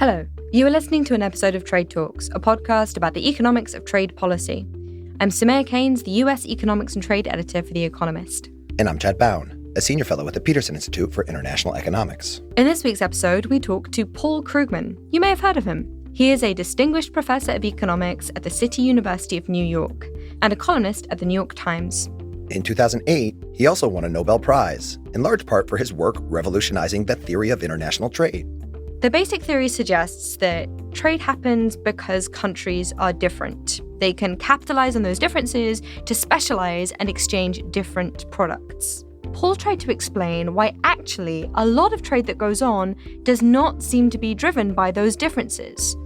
Hello, you are listening to an episode of Trade Talks, a podcast about the economics of trade policy. I'm Soumaya Keynes, the US Economics and Trade Editor for The Economist. And I'm Chad Bown, a senior fellow at the Peterson Institute for International Economics. In this week's episode, we talk to Paul Krugman. You may have heard of him. He is a distinguished professor of economics at the City University of New York and a columnist at the New York Times. In 2008, he also won a Nobel Prize, in large part for his work revolutionizing the theory of international trade. The basic theory suggests that trade happens because countries are different. They can capitalize on those differences to specialize and exchange different products. Paul tried to explain why actually a lot of trade that goes on does not seem to be driven by those differences.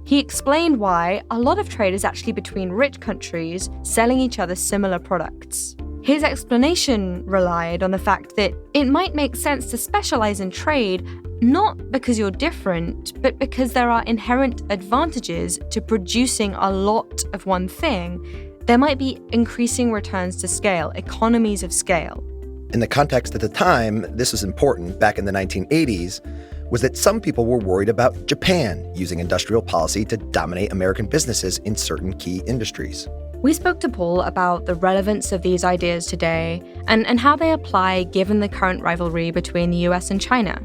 He explained why a lot of trade is actually between rich countries selling each other similar products. His explanation relied on the fact that it might make sense to specialize in trade not because you're different, but because there are inherent advantages to producing a lot of one thing. There might be increasing returns to scale, economies of scale. In the context at the time, this was important back in the 1980s, was that some people were worried about Japan using industrial policy to dominate American businesses in certain key industries. We spoke to Paul about the relevance of these ideas today and how they apply given the current rivalry between the US and China.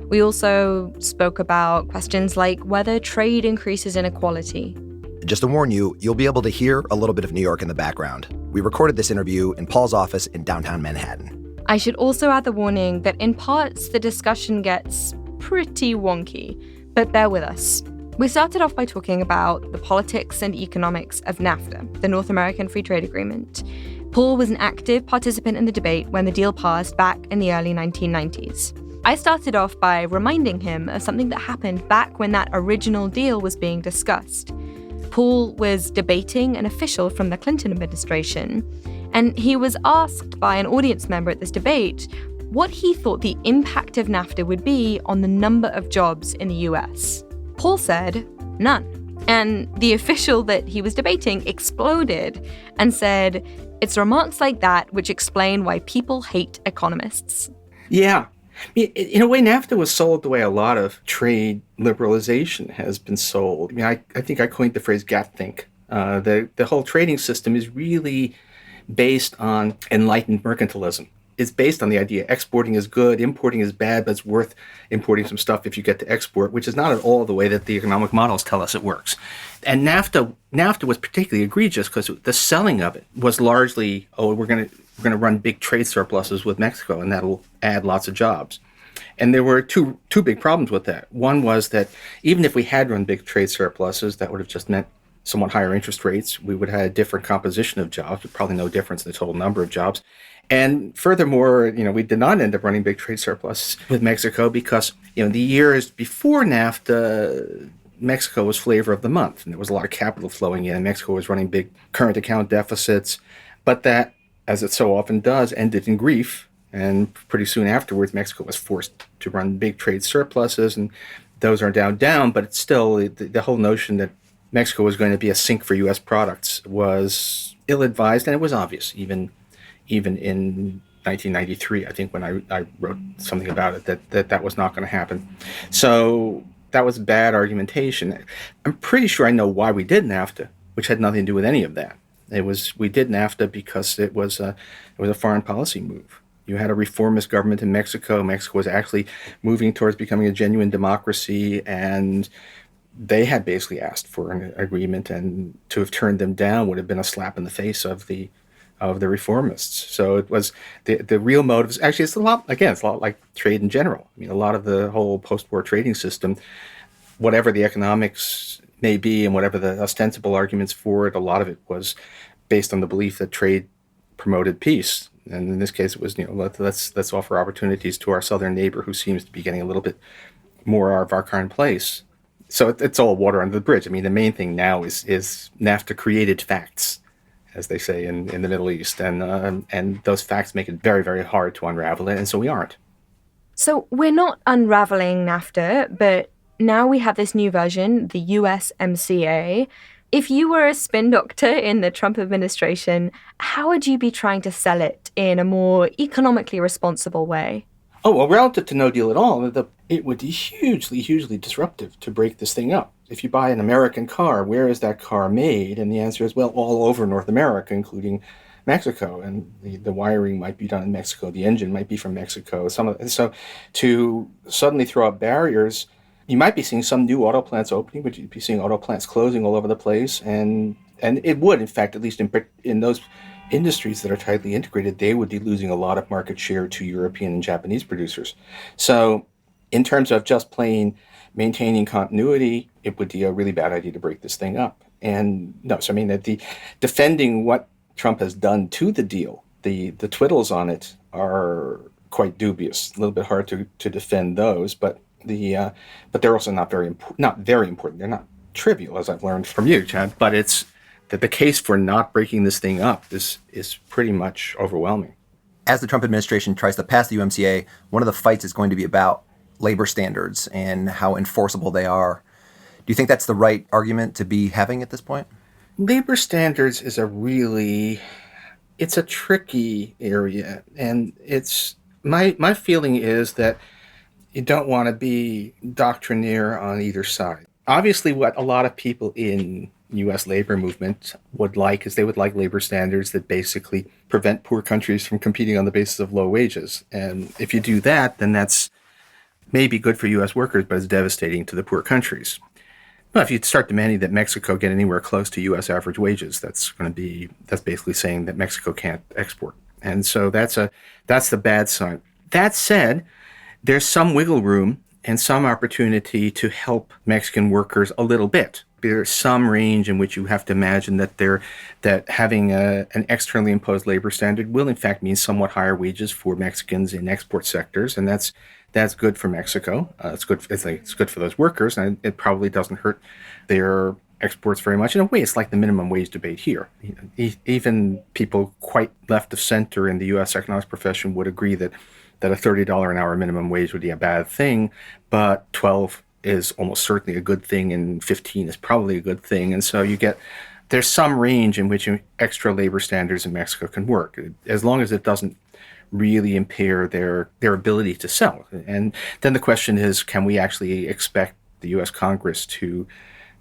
We also spoke about questions like whether trade increases inequality. Just to warn you, you'll be able to hear a little bit of New York in the background. We recorded this interview in Paul's office in downtown Manhattan. I should also add the warning that in parts the discussion gets pretty wonky, but bear with us. We started off by talking about the politics and economics of NAFTA, the North American Free Trade Agreement. Paul was an active participant in the debate when the deal passed back in the early 1990s. I started off by reminding him of something that happened back when that original deal was being discussed. Paul was debating an official from the Clinton administration, and he was asked by an audience member at this debate what he thought the impact of NAFTA would be on the number of jobs in the US. Paul said, none. And the official that he was debating exploded and said, it's remarks like that which explain why people hate economists. Yeah. In a way, NAFTA was sold the way a lot of trade liberalization has been sold. I think I coined the phrase gapthink. The whole trading system is really based on enlightened mercantilism. It's based on the idea exporting is good, importing is bad, but it's worth importing some stuff if you get to export, which is not at all the way that the economic models tell us it works. And NAFTA was particularly egregious because the selling of it was largely, we're going to run big trade surpluses with Mexico, and that'll add lots of jobs. And there were two big problems with that. One was that even if we had run big trade surpluses, that would have just meant somewhat higher interest rates. We would have had a different composition of jobs, but probably no difference in the total number of jobs. And furthermore, we did not end up running big trade surplus with Mexico because, the years before NAFTA, Mexico was flavor of the month, and there was a lot of capital flowing in, and Mexico was running big current account deficits. But that, as it so often does, ended in grief. And pretty soon afterwards, Mexico was forced to run big trade surpluses, and those are now down. But it's still, the whole notion that Mexico was going to be a sink for U.S. products was ill-advised, and it was obvious, even in 1993, I think, when I wrote something about it, that was not going to happen. So that was bad argumentation. I'm pretty sure I know why we did NAFTA, which had nothing to do with any of that. We did NAFTA because it was a foreign policy move. You had a reformist government in Mexico. Mexico was actually moving towards becoming a genuine democracy, and they had basically asked for an agreement, and to have turned them down would have been a slap in the face of the reformists. So it was the real motives. Actually, it's a lot like trade in general. A lot of the whole post-war trading system, whatever the economics may be and whatever the ostensible arguments for it, a lot of it was based on the belief that trade promoted peace. And in this case, it was, let's offer opportunities to our southern neighbor who seems to be getting a little bit more of our current place. So it's all water under the bridge. The main thing now is NAFTA created facts, as they say in the Middle East, and those facts make it very, very hard to unravel it, and so we aren't. So we're not unraveling NAFTA, but now we have this new version, the USMCA. If you were a spin doctor in the Trump administration, how would you be trying to sell it in a more economically responsible way? Oh, well, relative to no deal at all, it would be hugely, hugely disruptive to break this thing up. If you buy an American car, where is that car made? And the answer is, well, all over North America, including Mexico. And the wiring might be done in Mexico. The engine might be from Mexico. So to suddenly throw up barriers, you might be seeing some new auto plants opening, but you'd be seeing auto plants closing all over the place. And it would, in fact, at least in those industries that are tightly integrated, they would be losing a lot of market share to European and Japanese producers. So in terms of just plain maintaining continuity, it would be a really bad idea to break this thing up. And no, so I mean, defending what Trump has done to the deal, the twiddles on it are quite dubious. A little bit hard to defend those, but they're also not very important. They're not trivial, as I've learned from you, Chad. But it's that the case for not breaking this thing up is pretty much overwhelming. As the Trump administration tries to pass the USMCA, one of the fights is going to be about labor standards and how enforceable they are. Do you think that's the right argument to be having at this point? Labor standards is it's a tricky area, and it's my feeling is that you don't want to be doctrinaire on either side. Obviously, what a lot of people in U.S. labor movement would like is they would like labor standards that basically prevent poor countries from competing on the basis of low wages. And if you do that, then that's maybe good for U.S. workers, but it's devastating to the poor countries. Well, if you start demanding that Mexico get anywhere close to U.S. average wages, that's basically saying that Mexico can't export. And so that's the bad side. That said, there's some wiggle room and some opportunity to help Mexican workers a little bit. There's some range in which you have to imagine that having an externally imposed labor standard will in fact mean somewhat higher wages for Mexicans in export sectors, and that's good for Mexico. It's good for those workers, and it probably doesn't hurt their exports very much. In a way, it's like the minimum wage debate here. Even people quite left of center in the U.S. economics profession would agree that a $30 an hour minimum wage would be a bad thing, but 12 is almost certainly a good thing, and 15 is probably a good thing. And so there's some range in which extra labor standards in Mexico can work, as long as it doesn't really impair their ability to sell. And then the question is, can we actually expect the U.S. Congress to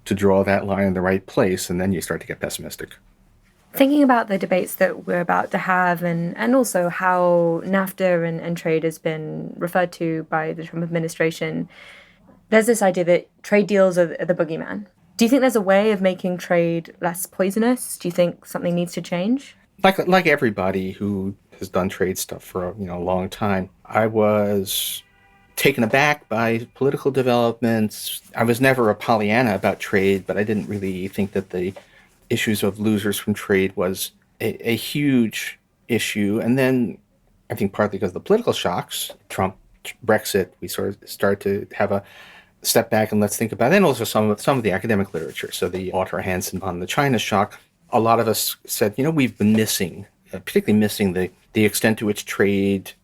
draw that line in the right place? And then you start to get pessimistic. Thinking about the debates that we're about to have and also how NAFTA and trade has been referred to by the Trump administration, there's this idea that trade deals are the boogeyman. Do you think there's a way of making trade less poisonous? Do you think something needs to change? Like everybody who has done trade stuff for a long time, I was taken aback by political developments. I was never a Pollyanna about trade, but I didn't really think that the issues of losers from trade was a huge issue. And then I think partly because of the political shocks, Trump, Brexit, we sort of start to have a step back and let's think about it. And also some of the academic literature. So the author Hansen on the China shock, a lot of us said, we've been particularly missing the extent to which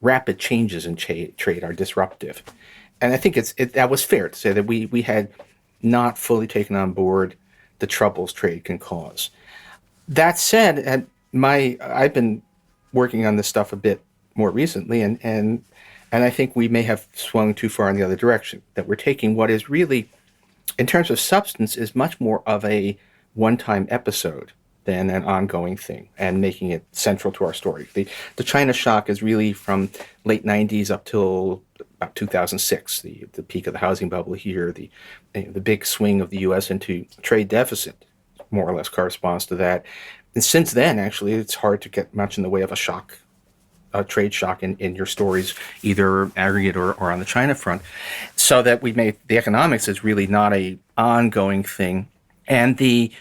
rapid changes in trade are disruptive. And I think that was fair to say that we had not fully taken on board the troubles trade can cause. That said, I've been working on this stuff a bit more recently, and I think we may have swung too far in the other direction, that we're taking what is really, in terms of substance, is much more of a one-time episode than an ongoing thing, and making it central to our story. The China shock is really from late 90s up till about 2006, the peak of the housing bubble here, the big swing of the U.S. into trade deficit more or less corresponds to that. And since then, actually, it's hard to get much in the way of a trade shock in your stories, either aggregate or on the China front, so that we made the economics is really not a ongoing thing. And the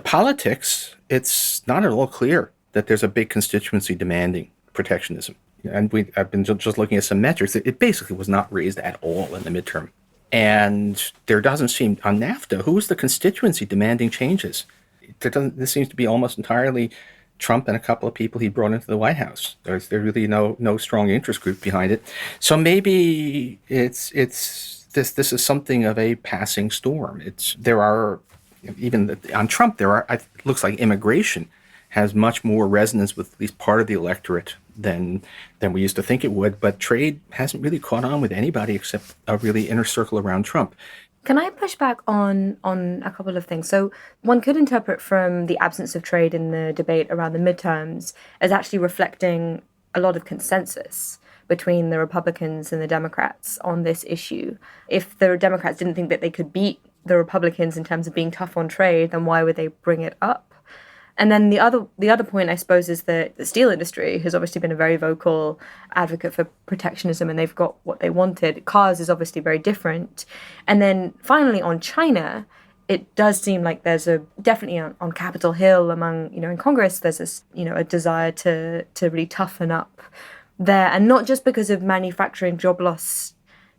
politics, it's not at all clear that there's a big constituency demanding protectionism. And I've been just looking at some metrics. It basically was not raised at all in the midterm. And there doesn't seem, on NAFTA, who's the constituency demanding changes? This seems to be almost entirely Trump and a couple of people he brought into the White House. There's really no strong interest group behind it. So maybe this is something of a passing storm. It looks like immigration has much more resonance with at least part of the electorate than we used to think it would. But trade hasn't really caught on with anybody except a really inner circle around Trump. Can I push back on a couple of things? So one could interpret from the absence of trade in the debate around the midterms as actually reflecting a lot of consensus between the Republicans and the Democrats on this issue. If the Democrats didn't think that they could beat the Republicans in terms of being tough on trade, then why would they bring it up? And then the other point, I suppose, is that the steel industry has obviously been a very vocal advocate for protectionism, and they've got what they wanted. Cars is obviously very different. And then finally on China, it does seem like there's definitely on Capitol Hill among, in Congress, there's this, a desire to really toughen up there. And not just because of manufacturing job loss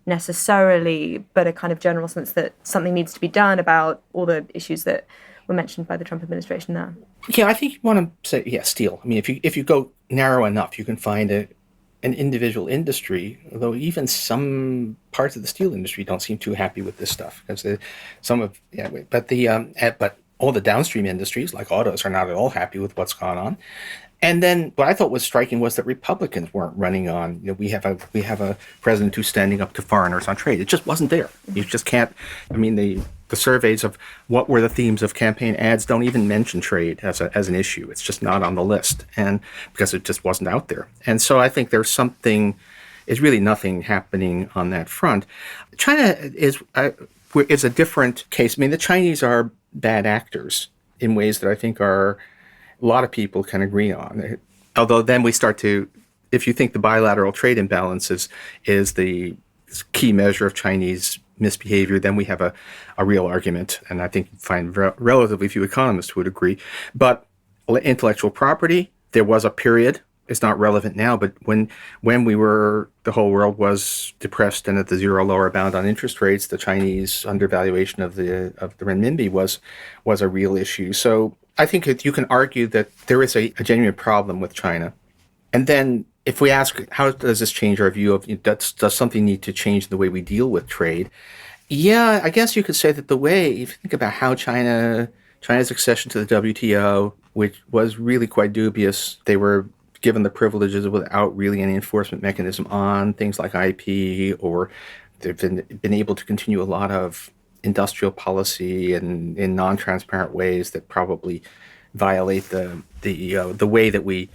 necessarily, but a kind of general sense that something needs to be done about all the issues that were mentioned by the Trump administration there. Yeah, I think you want to say, steel. I mean, if you go narrow enough, you can find an individual industry, although even some parts of the steel industry don't seem too happy with this stuff. Because but all the downstream industries, like autos, are not at all happy with what's gone on. And then what I thought was striking was that Republicans weren't running on, we have a president who's standing up to foreigners on trade. It just wasn't there. You just can't. I mean, the surveys of what were the themes of campaign ads don't even mention trade as an issue. It's just not on the list, and because it just wasn't out there. And so I think there's really nothing happening on that front. China is a different case. I mean, the Chinese are bad actors in ways that I think a lot of people can agree on. Although then we start to, if you think the bilateral trade imbalance is the key measure of Chinese misbehavior, then we have a real argument. And I think you find relatively few economists who would agree. But intellectual property, there was a period, it's not relevant now, but when the whole world was depressed and at the zero lower bound on interest rates, the Chinese undervaluation of the renminbi was a real issue. So I think you can argue that there is a genuine problem with China. And then if we ask, how does this change our view of, does something need to change the way we deal with trade? Yeah, I guess you could say that if you think about how China's accession to the WTO, which was really quite dubious, they were given the privileges without really any enforcement mechanism on things like IP, or they've been able to continue a lot of industrial policy and in non-transparent ways that probably violate the way that we,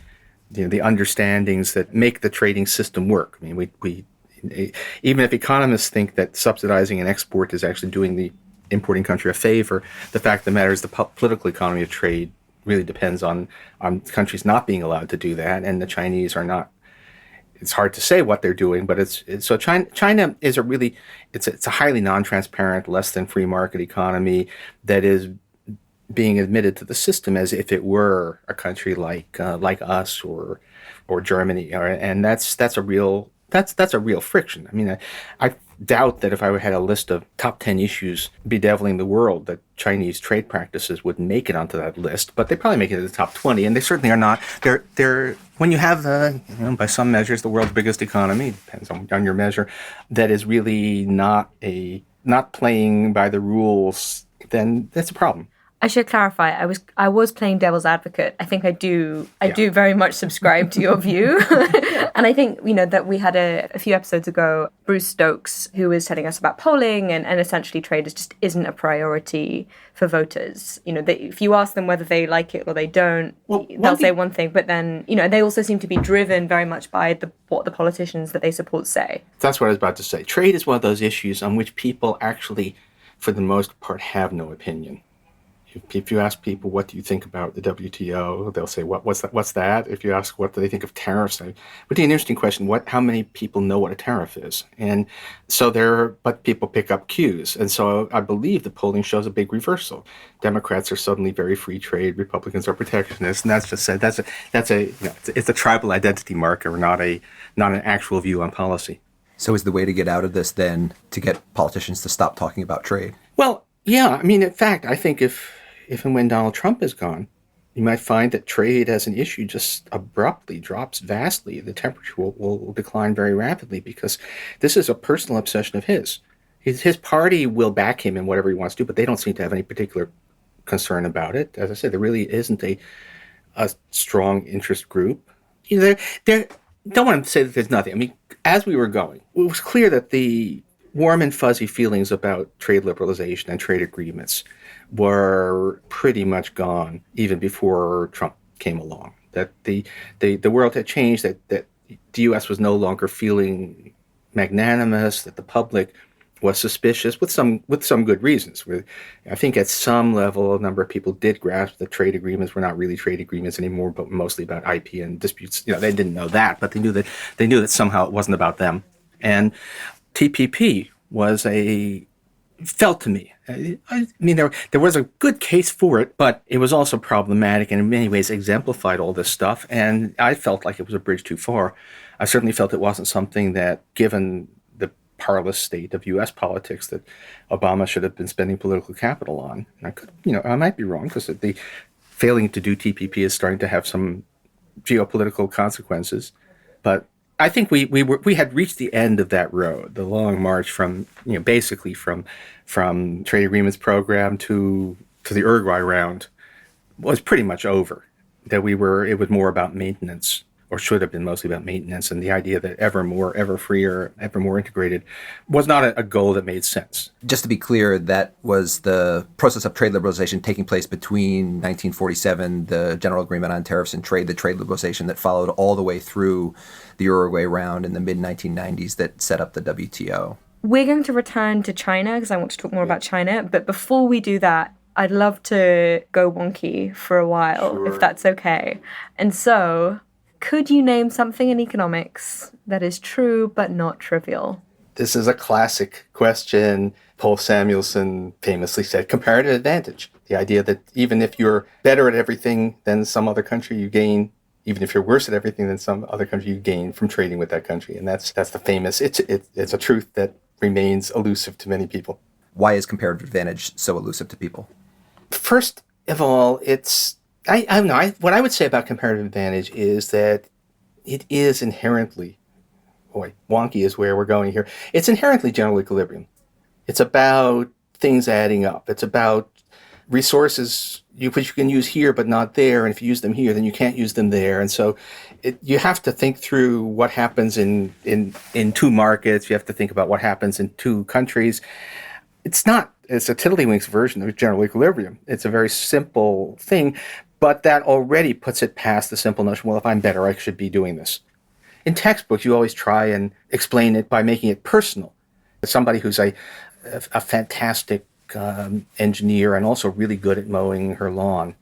the understandings that make the trading system work. I mean, we even if economists think that subsidizing an export is actually doing the importing country a favor, the fact of the matter is the political economy of trade really depends on countries not being allowed to do that, and the Chinese are not. It's hard to say what they're doing, but so China is it's a highly non-transparent, less than free market economy that is being admitted to the system as if it were a country like us or Germany, and that's a real friction. I mean, I doubt that if I had a list of top 10 issues bedeviling the world, that Chinese trade practices would make it onto that list, but they probably make it to the top 20, and they certainly are not. They're when you have by some measures, the world's biggest economy, depends on your measure, that is really not playing by the rules, then that's a problem. I should clarify. I was playing devil's advocate. I think I do very much subscribe to your view, and I think that we had a few episodes ago Bruce Stokes, who was telling us about polling and essentially trade just isn't a priority for voters. If you ask them whether they like it or they don't, they'll say one thing, but then they also seem to be driven very much by what the politicians that they support say. That's what I was about to say. Trade is one of those issues on which people actually, for the most part, have no opinion. If you ask people, what do you think about the WTO, they'll say, what's that? If you ask what do they think of tariffs, but the interesting question, how many people know what a tariff is? And so but people pick up cues. And so I believe the polling shows a big reversal. Democrats are suddenly very free trade, Republicans are protectionists, and that's just said it's a tribal identity marker, not an actual view on policy. So is the way to get out of this then to get politicians to stop talking about trade? Well, yeah, I mean, in fact, I think if and when Donald Trump is gone, you might find that trade as an issue just abruptly drops vastly. The temperature will decline very rapidly because this is a personal obsession of his. His party will back him in whatever he wants to do, but they don't seem to have any particular concern about it. As I said, there really isn't a strong interest group. There don't want to say that there's nothing. I mean, as we were going, it was clear that the warm and fuzzy feelings about trade liberalization and trade agreements were pretty much gone even before Trump came along. That the world had changed, that the U.S. was no longer feeling magnanimous, that the public was suspicious with some good reasons. I think at some level, a number of people did grasp that trade agreements were not really trade agreements anymore, but mostly about IP and disputes. They didn't know that, but they knew that somehow it wasn't about them. And TPP felt to me. I mean, there was a good case for it, but it was also problematic and in many ways exemplified all this stuff. And I felt like it was a bridge too far. I certainly felt it wasn't something that, given the parlous state of U.S. politics, that Obama should have been spending political capital on. And I might be wrong, because the failing to do TPP is starting to have some geopolitical consequences. But I think we had reached the end of that road. The long march from basically from trade agreements program to the Uruguay round was pretty much over. It was more about maintenance, or should have been mostly about maintenance, and the idea that ever more, ever freer, ever more integrated was not a goal that made sense. Just to be clear, that was the process of trade liberalization taking place between 1947, the General Agreement on Tariffs and Trade, the trade liberalization that followed all the way through the Uruguay round in the mid-1990s that set up the WTO. We're going to return to China because I want to talk more about China. But before we do that, I'd love to go wonky for a while, Sure. if that's okay. And so, could you name something in economics that is true but not trivial? This is a classic question. Paul Samuelson famously said comparative advantage. The idea that even if you're better at everything than some other country, you gain. Even if you're worse at everything than some other country, you gain from trading with that country. And that's the famous, it's a truth that remains elusive to many people. Why is comparative advantage so elusive to people? First of all, I don't know. What I would say about comparative advantage is that it is inherently, wonky is where we're going here. It's inherently general equilibrium. It's about things adding up. It's about resources which you can use here but not there, and if you use them here, then you can't use them there. And so you have to think through what happens in two markets. You have to think about what happens in two countries. It's a tiddlywinks version of general equilibrium. It's a very simple thing, but that already puts it past the simple notion, well, if I'm better, I should be doing this. In textbooks, you always try and explain it by making it personal. Somebody who's a fantastic engineer and also really good at mowing her lawn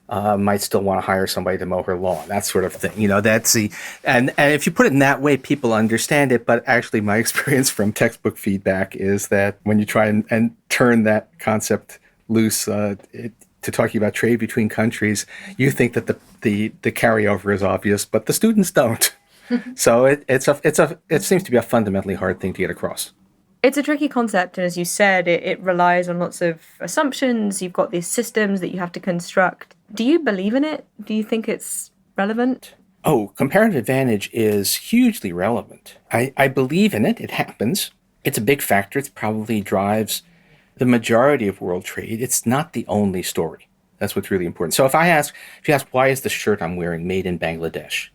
might still want to hire somebody to mow her lawn, that sort of thing. And if you put it in that way, people understand it. But actually, my experience from textbook feedback is that when you try and turn that concept loose to talking about trade between countries, you think that the carryover is obvious, but the students don't. So it seems to be a fundamentally hard thing to get across. It's a tricky concept, and as you said, it relies on lots of assumptions. You've got these systems that you have to construct. Do you believe in it? Do you think it's relevant? Oh, comparative advantage is hugely relevant. I believe in it. It happens. It's a big factor. It probably drives the majority of world trade. It's not the only story. That's what's really important. So if you ask, why is the shirt I'm wearing made in Bangladesh?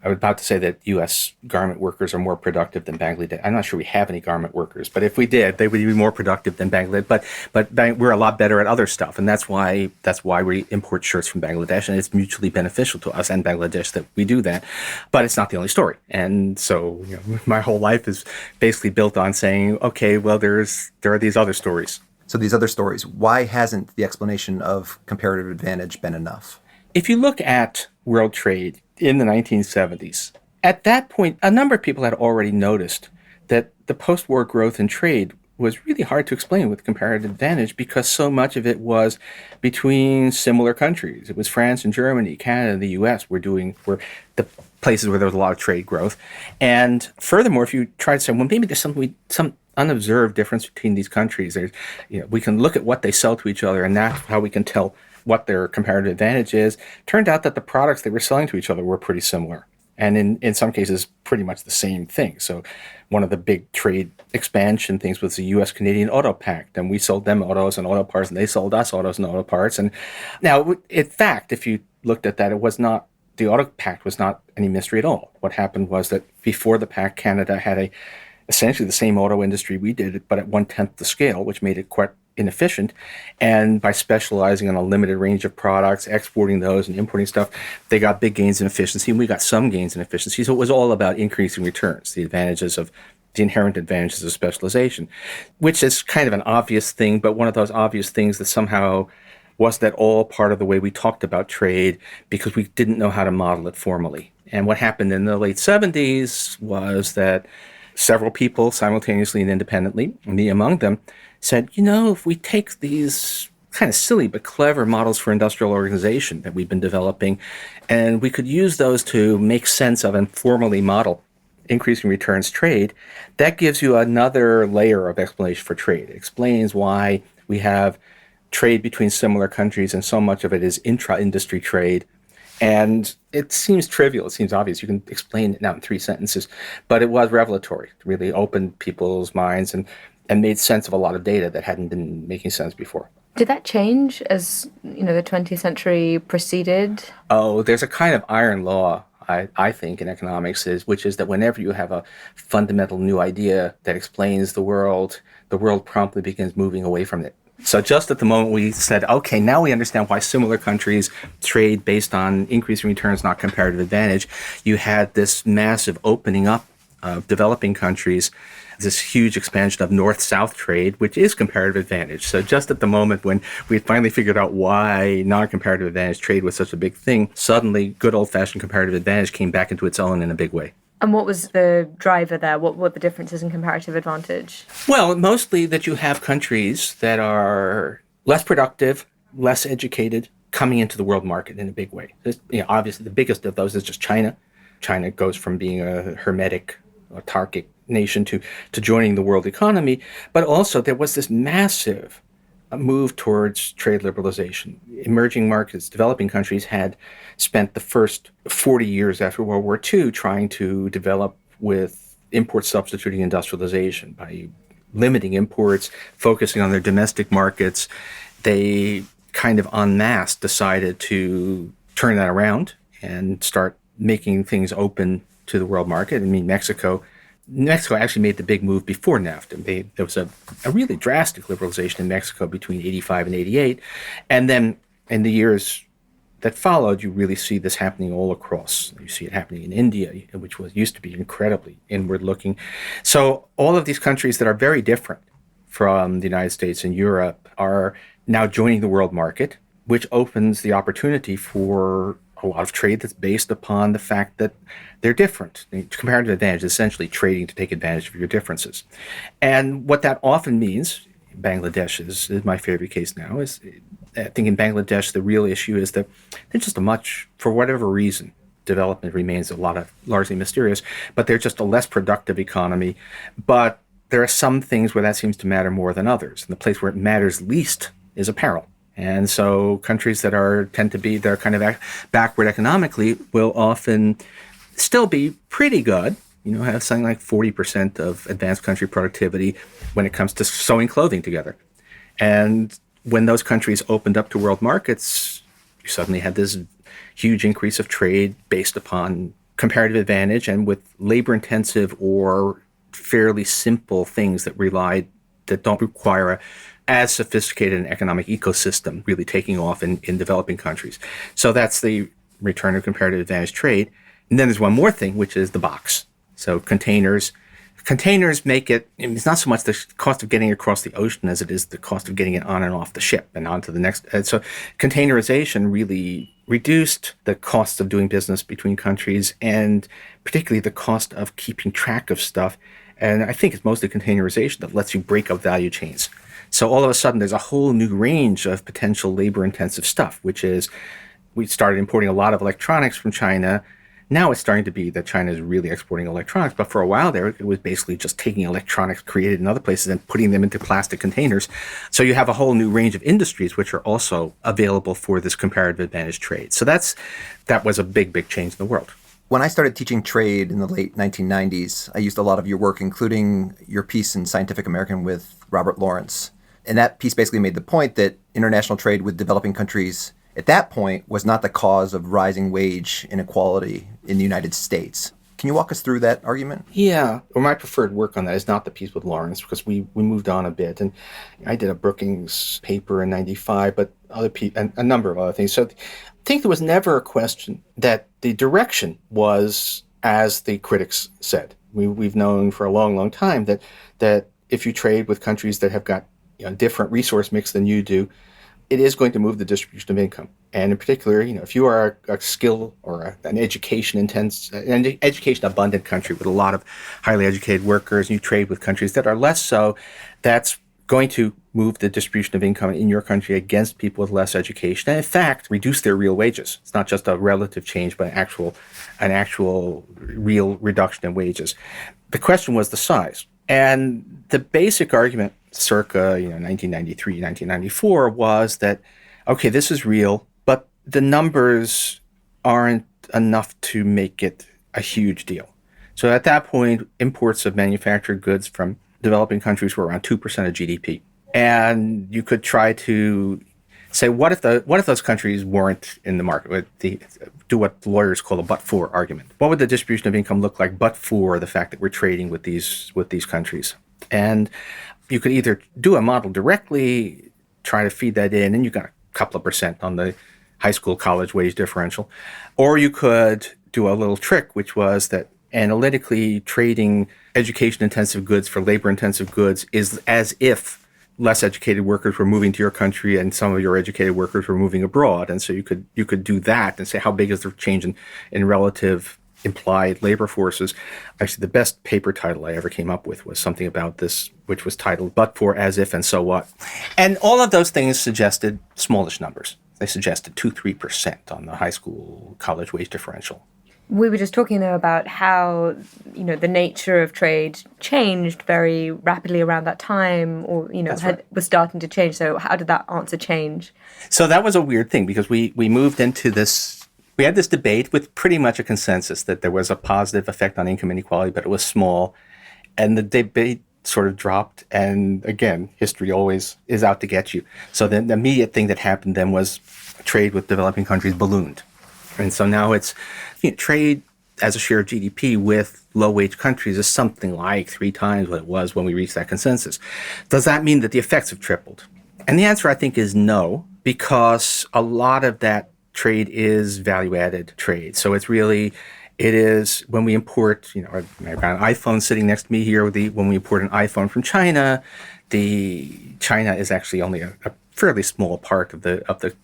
I was about to say that U.S. garment workers are more productive than Bangladesh. I'm not sure we have any garment workers, but if we did, they would be more productive than Bangladesh. But we're a lot better at other stuff, and that's why we import shirts from Bangladesh, and it's mutually beneficial to us and Bangladesh that we do that. But it's not the only story, and so my whole life is basically built on saying, okay, well, there are these other stories. So these other stories, why hasn't the explanation of comparative advantage been enough? If you look at world trade in the 1970s, at that point, a number of people had already noticed that the post-war growth in trade was really hard to explain with comparative advantage because so much of it was between similar countries. It was France and Germany, Canada and the US were the places where there was a lot of trade growth. And furthermore, if you try to say, well, maybe there's some unobserved difference between these countries, we can look at what they sell to each other, and that's how we can tell what their comparative advantage is. Turned out that the products they were selling to each other were pretty similar, and in some cases pretty much the same thing. So one of the big trade expansion things was the U.S.-Canadian Auto Pact, and we sold them autos and auto parts, and they sold us autos and auto parts. And now, in fact, if you looked at that, the Auto Pact was not any mystery at all. What happened was that before the pact, Canada had essentially the same auto industry we did, but at 1/10 the scale, which made it quite inefficient. And by specializing on a limited range of products, exporting those and importing stuff, they got big gains in efficiency, and we got some gains in efficiency. So it was all about increasing returns, the inherent advantages of specialization, which is kind of an obvious thing, but one of those obvious things that somehow wasn't at all part of the way we talked about trade because we didn't know how to model it formally. And what happened in the late 70s was that several people simultaneously and independently, me among them, said, if we take these kind of silly but clever models for industrial organization that we've been developing, and we could use those to make sense of and formally model increasing returns trade, that gives you another layer of explanation for trade. It explains why we have trade between similar countries, and so much of it is intra-industry trade. And it seems trivial, it seems obvious. You can explain it now in 3 sentences, but it was revelatory. It really opened people's minds and made sense of a lot of data that hadn't been making sense before. Did that change as, the 20th century proceeded? Oh, there's a kind of iron law, I think, in economics, which is that whenever you have a fundamental new idea that explains the world promptly begins moving away from it. So just at the moment we said, okay, now we understand why similar countries trade based on increasing returns, not comparative advantage, you had this massive opening up of developing countries, this huge expansion of north-south trade, which is comparative advantage. So just at the moment when we had finally figured out why non-comparative advantage trade was such a big thing, suddenly good old-fashioned comparative advantage came back into its own in a big way. And what was the driver there? What were the differences in comparative advantage? Well, mostly that you have countries that are less productive, less educated, coming into the world market in a big way. Obviously, the biggest of those is just China. China goes from being a hermetic, autarkic nation to joining the world economy. But also there was this massive move towards trade liberalization. Emerging markets, developing countries had spent the first 40 years after World War II trying to develop with import substituting industrialization by limiting imports, focusing on their domestic markets. They kind of en masse decided to turn that around and start making things open to the world market. Mexico actually made the big move before NAFTA. There was a really drastic liberalization in Mexico between 85 and 88. And then in the years that followed, you really see this happening all across. You see it happening in India, which used to be incredibly inward-looking. So all of these countries that are very different from the United States and Europe are now joining the world market, which opens the opportunity for a lot of trade that's based upon the fact that they're different. Comparative advantage is essentially trading to take advantage of your differences. And what that often means, Bangladesh is my favorite case now, is I think in Bangladesh the real issue is that they're just for whatever reason, development remains largely mysterious, but they're just a less productive economy. But there are some things where that seems to matter more than others. And the place where it matters least is apparel. And so countries that are kind of backward economically will often still be pretty good, have something like 40% of advanced country productivity when it comes to sewing clothing together. And when those countries opened up to world markets, you suddenly had this huge increase of trade based upon comparative advantage and with labor-intensive or fairly simple things that don't require as sophisticated an economic ecosystem really taking off in developing countries. So that's the return of comparative advantage trade. And then there's one more thing, which is the box. So containers make it's not so much the cost of getting across the ocean as it is the cost of getting it on and off the ship and on to the next. And so containerization really reduced the cost of doing business between countries and particularly the cost of keeping track of stuff. And I think it's mostly containerization that lets you break up value chains. So all of a sudden, there's a whole new range of potential labor-intensive stuff, which is we started importing a lot of electronics from China. Now it's starting to be that China is really exporting electronics. But for a while there, it was basically just taking electronics created in other places and putting them into plastic containers. So you have a whole new range of industries which are also available for this comparative advantage trade. So that was a big, big change in the world. When I started teaching trade in the late 1990s, I used a lot of your work, including your piece in Scientific American with Robert Lawrence. And that piece basically made the point that international trade with developing countries at that point was not the cause of rising wage inequality in the United States. Can you walk us through that argument? Yeah. Well, my preferred work on that is not the piece with Lawrence, because we moved on a bit. And I did a Brookings paper in 95, but and a number of other things. So I think there was never a question that the direction was, as the critics said. We've known for a long, long time that if you trade with countries that have got different resource mix than you do, it is going to move the distribution of income. And in particular, if you are a skill or an education abundant country with a lot of highly educated workers, and you trade with countries that are less so, that's going to move the distribution of income in your country against people with less education, and in fact, reduce their real wages. It's not just a relative change, but an actual real reduction in wages. The question was the size. And the basic argument circa 1993, 1994 was that, okay, this is real, but the numbers aren't enough to make it a huge deal. So at that point, imports of manufactured goods from developing countries were around 2% of GDP. And you could try to say, what if those countries weren't in the market? Do what lawyers call a but-for argument. What would the distribution of income look like but for the fact that we're trading with these countries? And you could either do a model directly, try to feed that in, and you got a couple of percent on the high school college wage differential, or you could do a little trick, which was that analytically trading education-intensive goods for labor-intensive goods is as if less educated workers were moving to your country and some of your educated workers were moving abroad. And so you could do that and say, how big is the change in relative implied labor forces? Actually, the best paper title I ever came up with was something about this, which was titled, But For, As If, and So What? And all of those things suggested smallish numbers. They suggested 2-3% on the high school college wage differential. We were just talking, though, about how, the nature of trade changed very rapidly around that time, or, was starting to change. So how did that answer change? So that was a weird thing, because we moved into this. We had this debate with pretty much a consensus that there was a positive effect on income inequality, but it was small. And the debate sort of dropped. And again, history always is out to get you. So then the immediate thing that happened then was trade with developing countries ballooned. And so now it's trade as a share of GDP with low-wage countries is something like 3 times what it was when we reached that consensus. Does that mean that the effects have tripled? And the answer, I think, is no, because a lot of that trade is value-added trade. So it is when we import, I've got an iPhone sitting next to me here. When we import an iPhone from China, China is actually only a fairly small part of the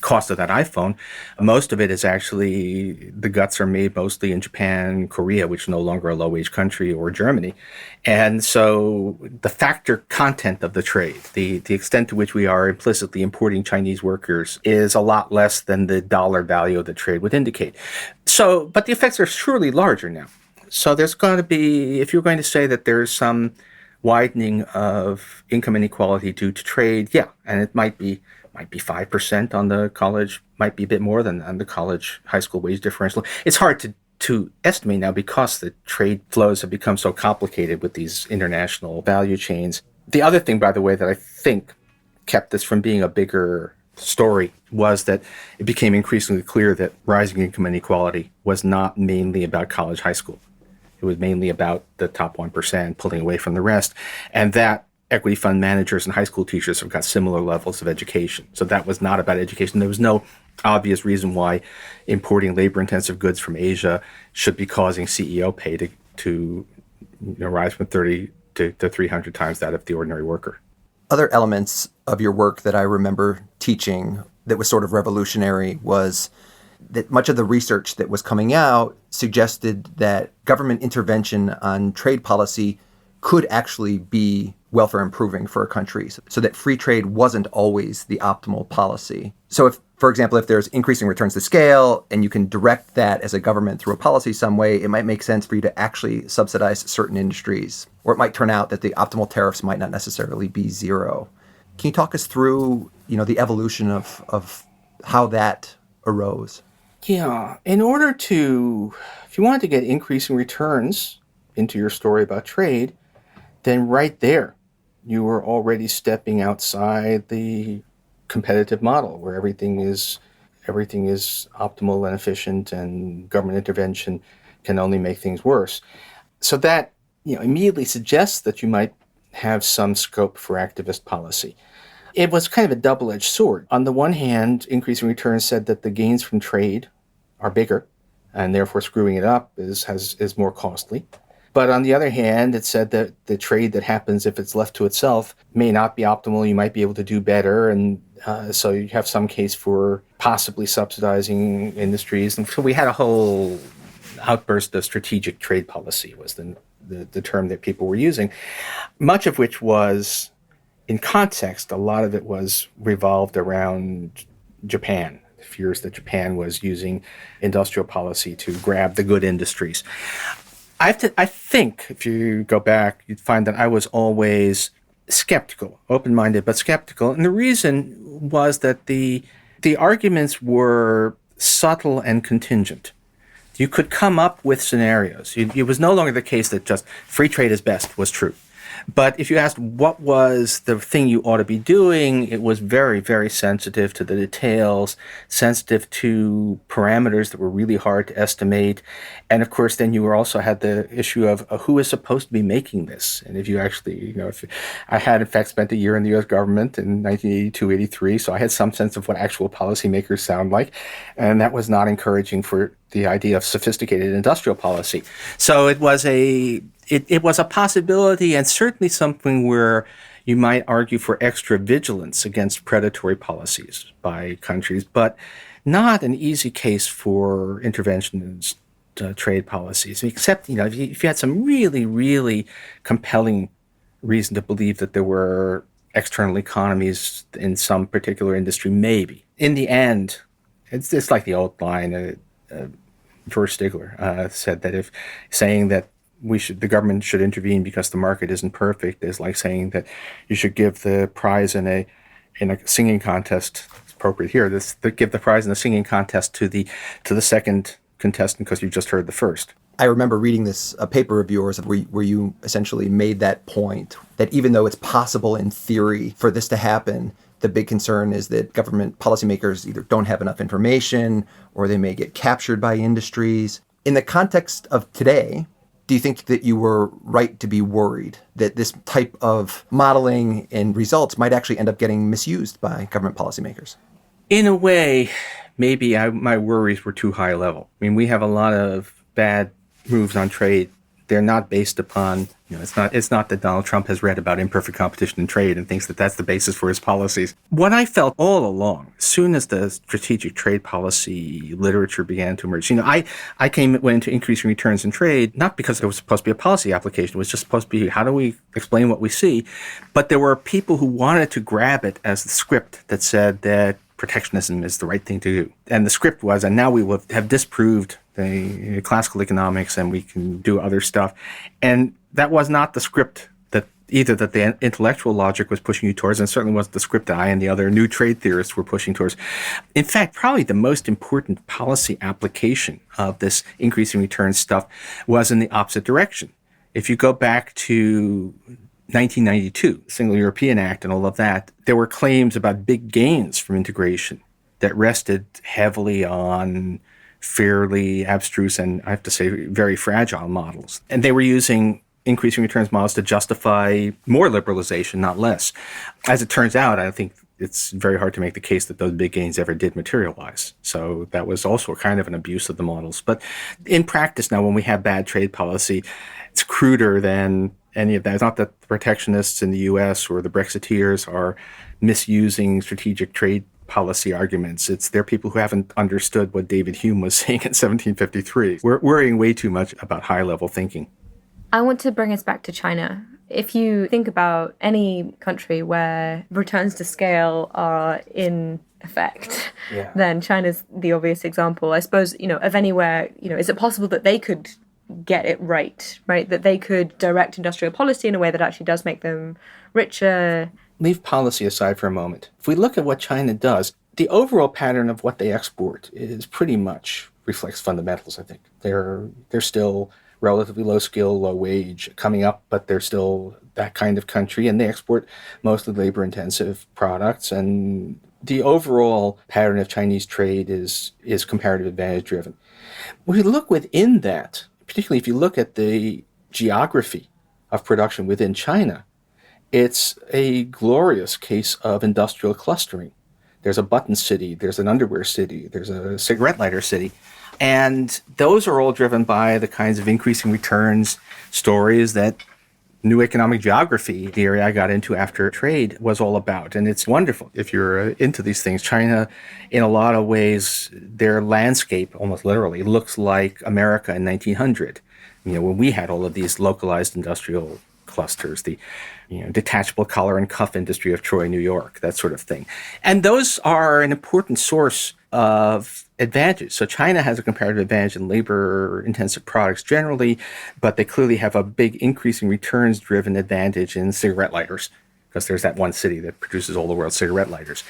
cost of that iPhone. Most of it is actually, the guts are made mostly in Japan, Korea, which is no longer a low-wage country, or Germany. And so the factor content of the trade, the extent to which we are implicitly importing Chinese workers, is a lot less than the dollar value of the trade would indicate. So, but the effects are surely larger now. So there's got to be, if you're going to say that there's some widening of income inequality due to trade, yeah, and it might be 5% on the college, might be a bit more than on the college high school wage differential. It's hard to estimate now because the trade flows have become so complicated with these international value chains. The other thing, by the way, that I think kept this from being a bigger story was that it became increasingly clear that rising income inequality was not mainly about college high school. It was mainly about the top 1% pulling away from the rest, and that equity fund managers and high school teachers have got similar levels of education. So that was not about education. There was no obvious reason why importing labor-intensive goods from Asia should be causing CEO pay to rise from 30 to 300 times that of the ordinary worker. Other elements of your work that I remember teaching that was sort of revolutionary was that much of the research that was coming out suggested that government intervention on trade policy could actually be welfare improving for a country, so that free trade wasn't always the optimal policy. So if, for example, if there's increasing returns to scale and you can direct that as a government through a policy some way, it might make sense for you to actually subsidize certain industries. Or it might turn out that the optimal tariffs might not necessarily be zero. Can you talk us through, the evolution of how that arose? Yeah. If you wanted to get increasing returns into your story about trade, then right there, you were already stepping outside the competitive model where everything is everything is optimal and efficient and government intervention can only make things worse. So that immediately suggests that you might have some scope for activist policy. It was kind of a double-edged sword. On the one hand, increasing returns said that the gains from trade are bigger, and therefore screwing it up is more costly. But on the other hand, it said that the trade that happens if it's left to itself may not be optimal. You might be able to do better. And so you have some case for possibly subsidizing industries. And so we had a whole outburst of strategic trade policy was the term that people were using, much of which was, in context, a lot of it was revolved around Japan. Fears that Japan was using industrial policy to grab the good industries. I think if you go back, you'd find that I was always skeptical, open-minded, but skeptical. And the reason was that the arguments were subtle and contingent. You could come up with scenarios. It was no longer the case that just free trade is best was true. But if you asked what was the thing you ought to be doing, it was very, very sensitive to the details, sensitive to parameters that were really hard to estimate. And of course, then you also had the issue of who is supposed to be making this. And if you actually, I had in fact spent a year in the U.S. government in 1982, 83, so I had some sense of what actual policymakers sound like. And that was not encouraging for the idea of sophisticated industrial policy. So it was it was a possibility, and certainly something where you might argue for extra vigilance against predatory policies by countries, but not an easy case for interventionist trade policies, except if you had some really, really compelling reason to believe that there were external economies in some particular industry, maybe. In the end, it's like the old line, George Stigler said that saying that the government should intervene because the market isn't perfect is like saying that you should give the prize in a singing contest. It's appropriate here. Give the prize in a singing contest to the second contestant because you just heard the first. I remember reading a paper of yours where you essentially made that point that even though it's possible in theory for this to happen, the big concern is that government policymakers either don't have enough information or they may get captured by industries. In the context of today, do you think that you were right to be worried that this type of modeling and results might actually end up getting misused by government policymakers? In a way, maybe my worries were too high level. I mean, we have a lot of bad moves on trade. They're not based upon, it's not that Donald Trump has read about imperfect competition in trade and thinks that that's the basis for his policies. What I felt all along, as soon as the strategic trade policy literature began to emerge, I went into increasing returns in trade, not because it was supposed to be a policy application. It was just supposed to be, how do we explain what we see? But there were people who wanted to grab it as the script that said that protectionism is the right thing to do. And the script was, and now we will have disproved the classical economics and we can do other stuff. And that was not the script that the intellectual logic was pushing you towards, and certainly wasn't the script that I and the other new trade theorists were pushing towards. In fact, probably the most important policy application of this increasing returns stuff was in the opposite direction. If you go back to 1992, Single European Act and all of that, there were claims about big gains from integration that rested heavily on fairly abstruse and, I have to say, very fragile models. And they were using increasing returns models to justify more liberalization, not less. As it turns out, I think it's very hard to make the case that those big gains ever did materialize. So that was also kind of an abuse of the models. But in practice now, when we have bad trade policy, it's cruder than any of that. It's not that the protectionists in the U.S. or the Brexiteers are misusing strategic trade policy arguments. They're people who haven't understood what David Hume was saying in 1753. We're worrying way too much about high-level thinking. I want to bring us back to China. If you think about any country where returns to scale are in effect, then China's the obvious example. I suppose, of anywhere, is it possible that they could get it right? That they could direct industrial policy in a way that actually does make them richer? Leave policy aside for a moment. If we look at what China does, the overall pattern of what they export is pretty much reflects fundamentals, I think. They're still relatively low skill, low wage, coming up, but they're still that kind of country, and they export mostly labor-intensive products. And the overall pattern of Chinese trade is comparative advantage driven. When you look within that, particularly if you look at the geography of production within China, it's a glorious case of industrial clustering. There's a button city, there's an underwear city, there's a cigarette lighter city. And those are all driven by the kinds of increasing returns stories that new economic geography, the area I got into after trade, was all about. And it's wonderful if you're into these things. China, in a lot of ways, their landscape, almost literally, looks like America in 1900. When we had all of these localized industrial clusters, the detachable collar and cuff industry of Troy, New York, that sort of thing. And those are an important source of advantage. So China has a comparative advantage in labor-intensive products generally, but they clearly have a big increasing returns-driven advantage in cigarette lighters, because there's that one city that produces all the world's cigarette lighters.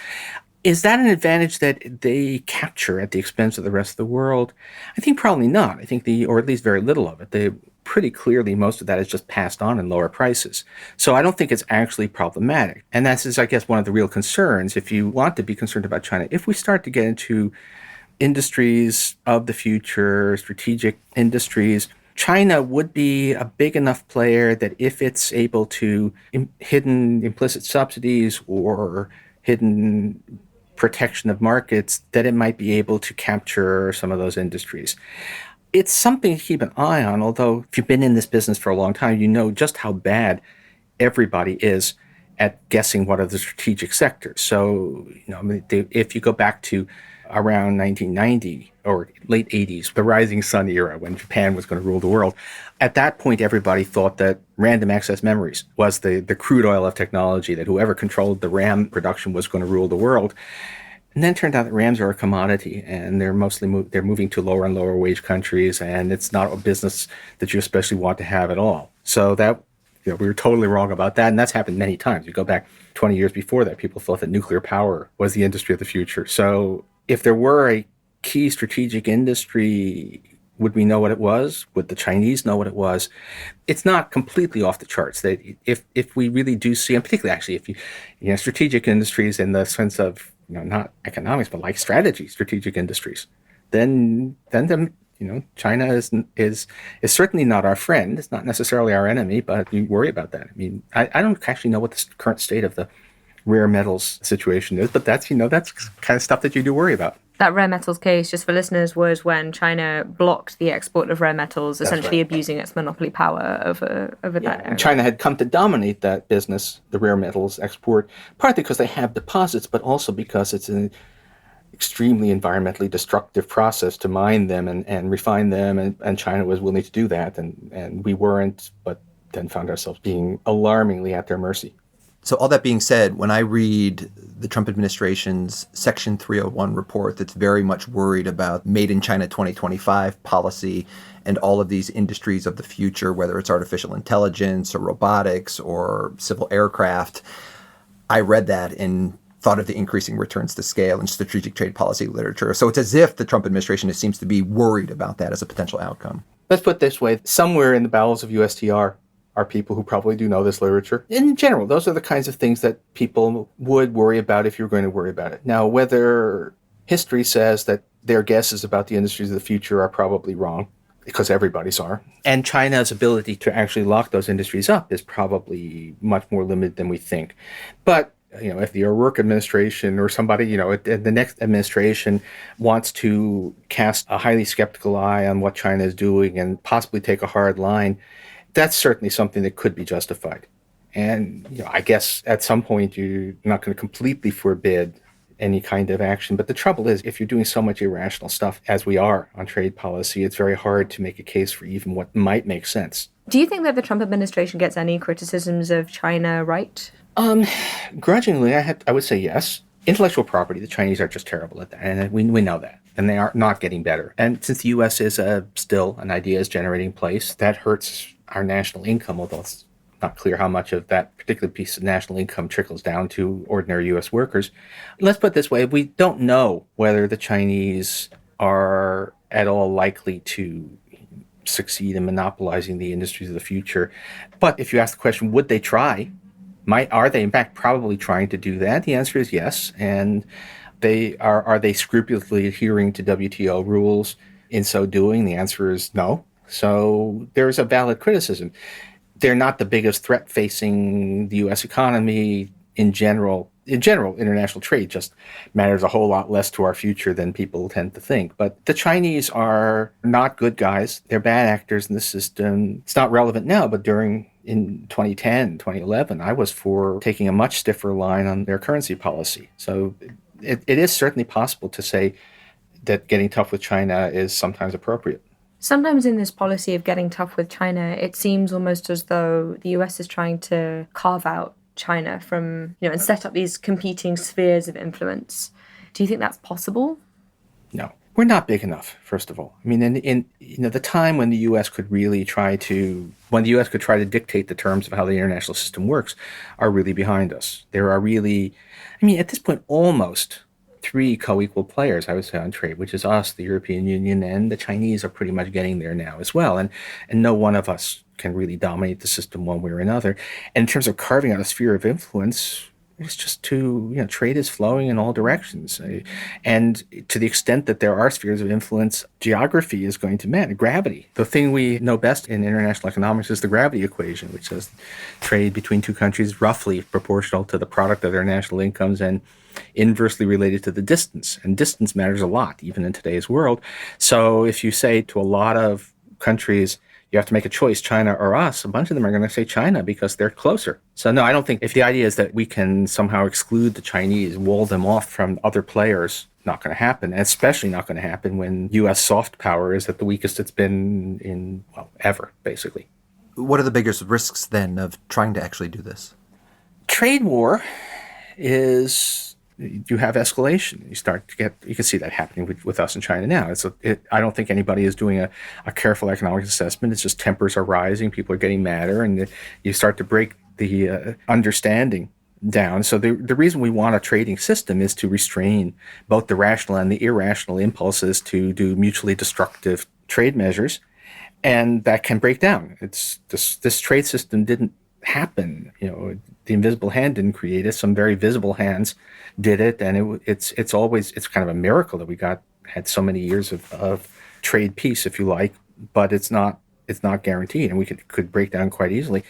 Is that an advantage that they capture at the expense of the rest of the world? I think probably not. I think or at least very little of it. Pretty clearly, most of that is just passed on in lower prices. So I don't think it's actually problematic. And that's, I guess, one of the real concerns, if you want to be concerned about China. If we start to get into industries of the future, strategic industries, China would be a big enough player that if it's able to hidden implicit subsidies or hidden protection of markets, that it might be able to capture some of those industries. It's something to keep an eye on, although if you've been in this business for a long time, you know just how bad everybody is at guessing what are the strategic sectors. So, if you go back to around 1990 or late 80s, the rising sun era when Japan was going to rule the world, at that point, everybody thought that random access memories was the crude oil of technology, that whoever controlled the RAM production was going to rule the world. And then it turned out that RAMs are a commodity, and they're moving to lower and lower wage countries, and it's not a business that you especially want to have at all. So that, we were totally wrong about that, and that's happened many times. You go back 20 years before that, people thought that nuclear power was the industry of the future. So if there were a key strategic industry, would we know what it was? Would the Chinese know what it was? It's not completely off the charts. That if we really do see, and particularly actually if you strategic industries in the sense of not economics, but like strategic industries, then China is certainly not our friend. It's not necessarily our enemy, but we worry about that. I don't actually know what the current state of the rare metals situation is, but that's kind of stuff that you do worry about. That rare metals case, just for listeners, was when China blocked the export of rare metals, essentially abusing its monopoly power over that area. China had come to dominate that business, the rare metals export, partly because they have deposits, but also because it's an extremely environmentally destructive process to mine them and refine them, and China was willing to do that, and we weren't, but then found ourselves being alarmingly at their mercy. So all that being said, when I read the Trump administration's Section 301 report that's very much worried about Made in China 2025 policy and all of these industries of the future, whether it's artificial intelligence or robotics or civil aircraft, I read that and thought of the increasing returns to scale and strategic trade policy literature. So it's as if the Trump administration seems to be worried about that as a potential outcome. Let's put it this way. Somewhere in the bowels of USTR are people who probably do know this literature. In general, those are the kinds of things that people would worry about if you're going to worry about it. Now, whether history says that their guesses about the industries of the future are probably wrong, because everybody's are, and China's ability to actually lock those industries up is probably much more limited than we think. But if the O'Rourke administration or somebody, the next administration wants to cast a highly skeptical eye on what China is doing and possibly take a hard line, that's certainly something that could be justified. And I guess at some point you're not going to completely forbid any kind of action. But the trouble is, if you're doing so much irrational stuff as we are on trade policy, it's very hard to make a case for even what might make sense. Do you think that the Trump administration gets any criticisms of China right? Grudgingly, I would say yes. Intellectual property, the Chinese are just terrible at that, and we know that. And they are not getting better. And since the U.S. is still an ideas-generating place, that hurts our national income, although it's not clear how much of that particular piece of national income trickles down to ordinary U.S. workers. Let's put it this way. We don't know whether the Chinese are at all likely to succeed in monopolizing the industries of the future. But if you ask the question, would they try? Are they in fact probably trying to do that? The answer is yes. And are they scrupulously adhering to WTO rules in so doing? The answer is no. So there's a valid criticism. They're not the biggest threat facing the U.S. economy in general. In general, international trade just matters a whole lot less to our future than people tend to think. But the Chinese are not good guys. They're bad actors in the system. It's not relevant now, but in 2010, 2011, I was for taking a much stiffer line on their currency policy. So it is certainly possible to say that getting tough with China is sometimes appropriate. Sometimes in this policy of getting tough with China, it seems almost as though the US is trying to carve out China from, and set up these competing spheres of influence. Do you think that's possible? No, we're not big enough, first of all. I mean, in the time when the U.S. could try to dictate the terms of how the international system works are really behind us. There are really, at this point, almost 3 co-equal players, I would say, on trade, which is us, the European Union, and the Chinese are pretty much getting there now as well. And no one of us can really dominate the system one way or another. And in terms of carving out a sphere of influence, it's just trade is flowing in all directions. And to the extent that there are spheres of influence, geography is going to matter. Gravity. The thing we know best in international economics is the gravity equation, which says trade between 2 countries roughly proportional to the product of their national incomes and inversely related to the distance. And distance matters a lot, even in today's world. So if you say to a lot of countries, you have to make a choice, China or us, a bunch of them are going to say China because they're closer. So no, I don't think if the idea is that we can somehow exclude the Chinese, wall them off from other players, not going to happen. And especially not going to happen when U.S. soft power is at the weakest it's been in, ever, basically. What are the biggest risks then of trying to actually do this? Trade war is... you have escalation. You can see that happening with us in China now. I don't think anybody is doing a careful economic assessment. It's just tempers are rising, people are getting madder, and you start to break the understanding down. So the reason we want a trading system is to restrain both the rational and the irrational impulses to do mutually destructive trade measures, and that can break down. This trade system didn't happen. The invisible hand didn't create it. Some very visible hands did it, and it's kind of a miracle that we had so many years of trade peace, if you like. But it's not guaranteed, and we could break down quite easily.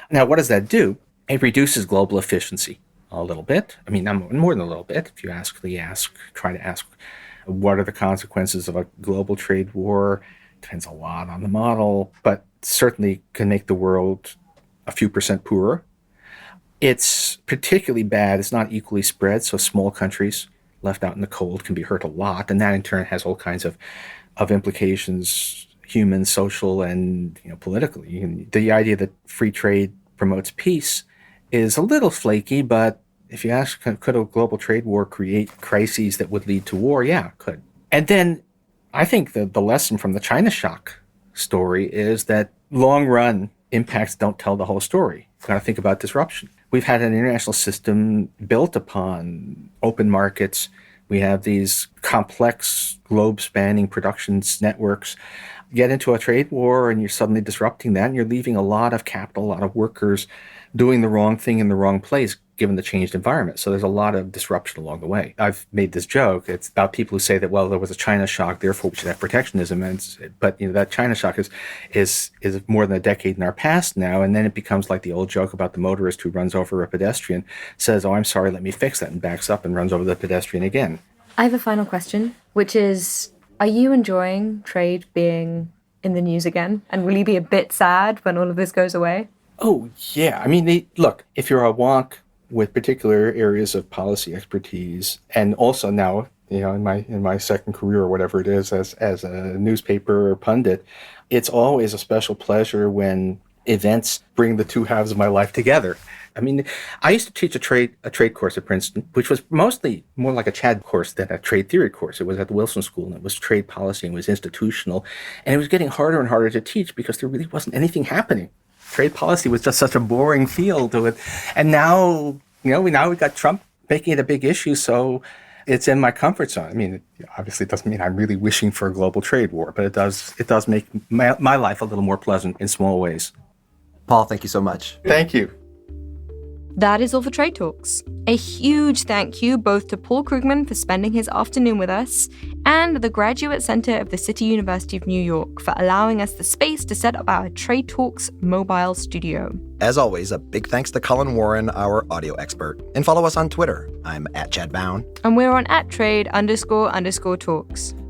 Now, what does that do? It reduces global efficiency a little bit. More than a little bit. If you try to ask, what are the consequences of a global trade war? Depends a lot on the model, but certainly can make the world a few percent poorer. It's particularly bad. It's not equally spread, so small countries left out in the cold can be hurt a lot, and that in turn has all kinds of implications, human, social, and politically. The idea that free trade promotes peace is a little flaky, but if you ask, could a global trade war create crises that would lead to war? Yeah, it could. And then I think the lesson from the China shock story is that long run impacts don't tell the whole story. You've got to think about disruption. We've had an international system built upon open markets. We have these complex globe-spanning productions networks. Get into a trade war and you're suddenly disrupting that, and you're leaving a lot of capital, a lot of workers doing the wrong thing in the wrong place, given the changed environment. So there's a lot of disruption along the way. I've made this joke. It's about people who say that, well, there was a China shock, therefore we should have protectionism. But that China shock is more than a decade in our past now. And then it becomes like the old joke about the motorist who runs over a pedestrian, says, oh, I'm sorry, let me fix that, and backs up and runs over the pedestrian again. I have a final question, which is, are you enjoying trade being in the news again? And will you be a bit sad when all of this goes away? Oh, yeah. Look, if you're a wonk with particular areas of policy expertise, and also now, in my second career or whatever it is as a newspaper pundit, it's always a special pleasure when events bring the two halves of my life together. I used to teach a trade course at Princeton, which was mostly more like a Chad course than a trade theory course. It was at the Wilson School, and it was trade policy, and it was institutional, and it was getting harder and harder to teach because there really wasn't anything happening. Trade policy was just such a boring field to it. And now, we got Trump making it a big issue. So it's in my comfort zone. I mean, obviously it doesn't mean I'm really wishing for a global trade war, but it does make my life a little more pleasant in small ways. Paul, thank you so much. Thank you. That is all for Trade Talks. A huge thank you both to Paul Krugman for spending his afternoon with us and the Graduate Center of the City University of New York for allowing us the space to set up our Trade Talks mobile studio. As always, a big thanks to Colin Warren, our audio expert. And follow us on Twitter. I'm at Chad Bown. And we're on @trade__talks.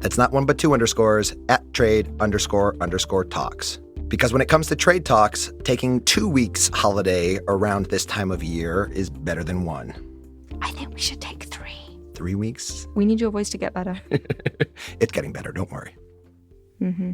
That's not one but two underscores, @trade__talks. Because when it comes to trade talks, taking 2 weeks holiday around this time of year is better than one. I think we should take 3. 3 weeks? We need your voice to get better. It's getting better, don't worry. Mm-hmm.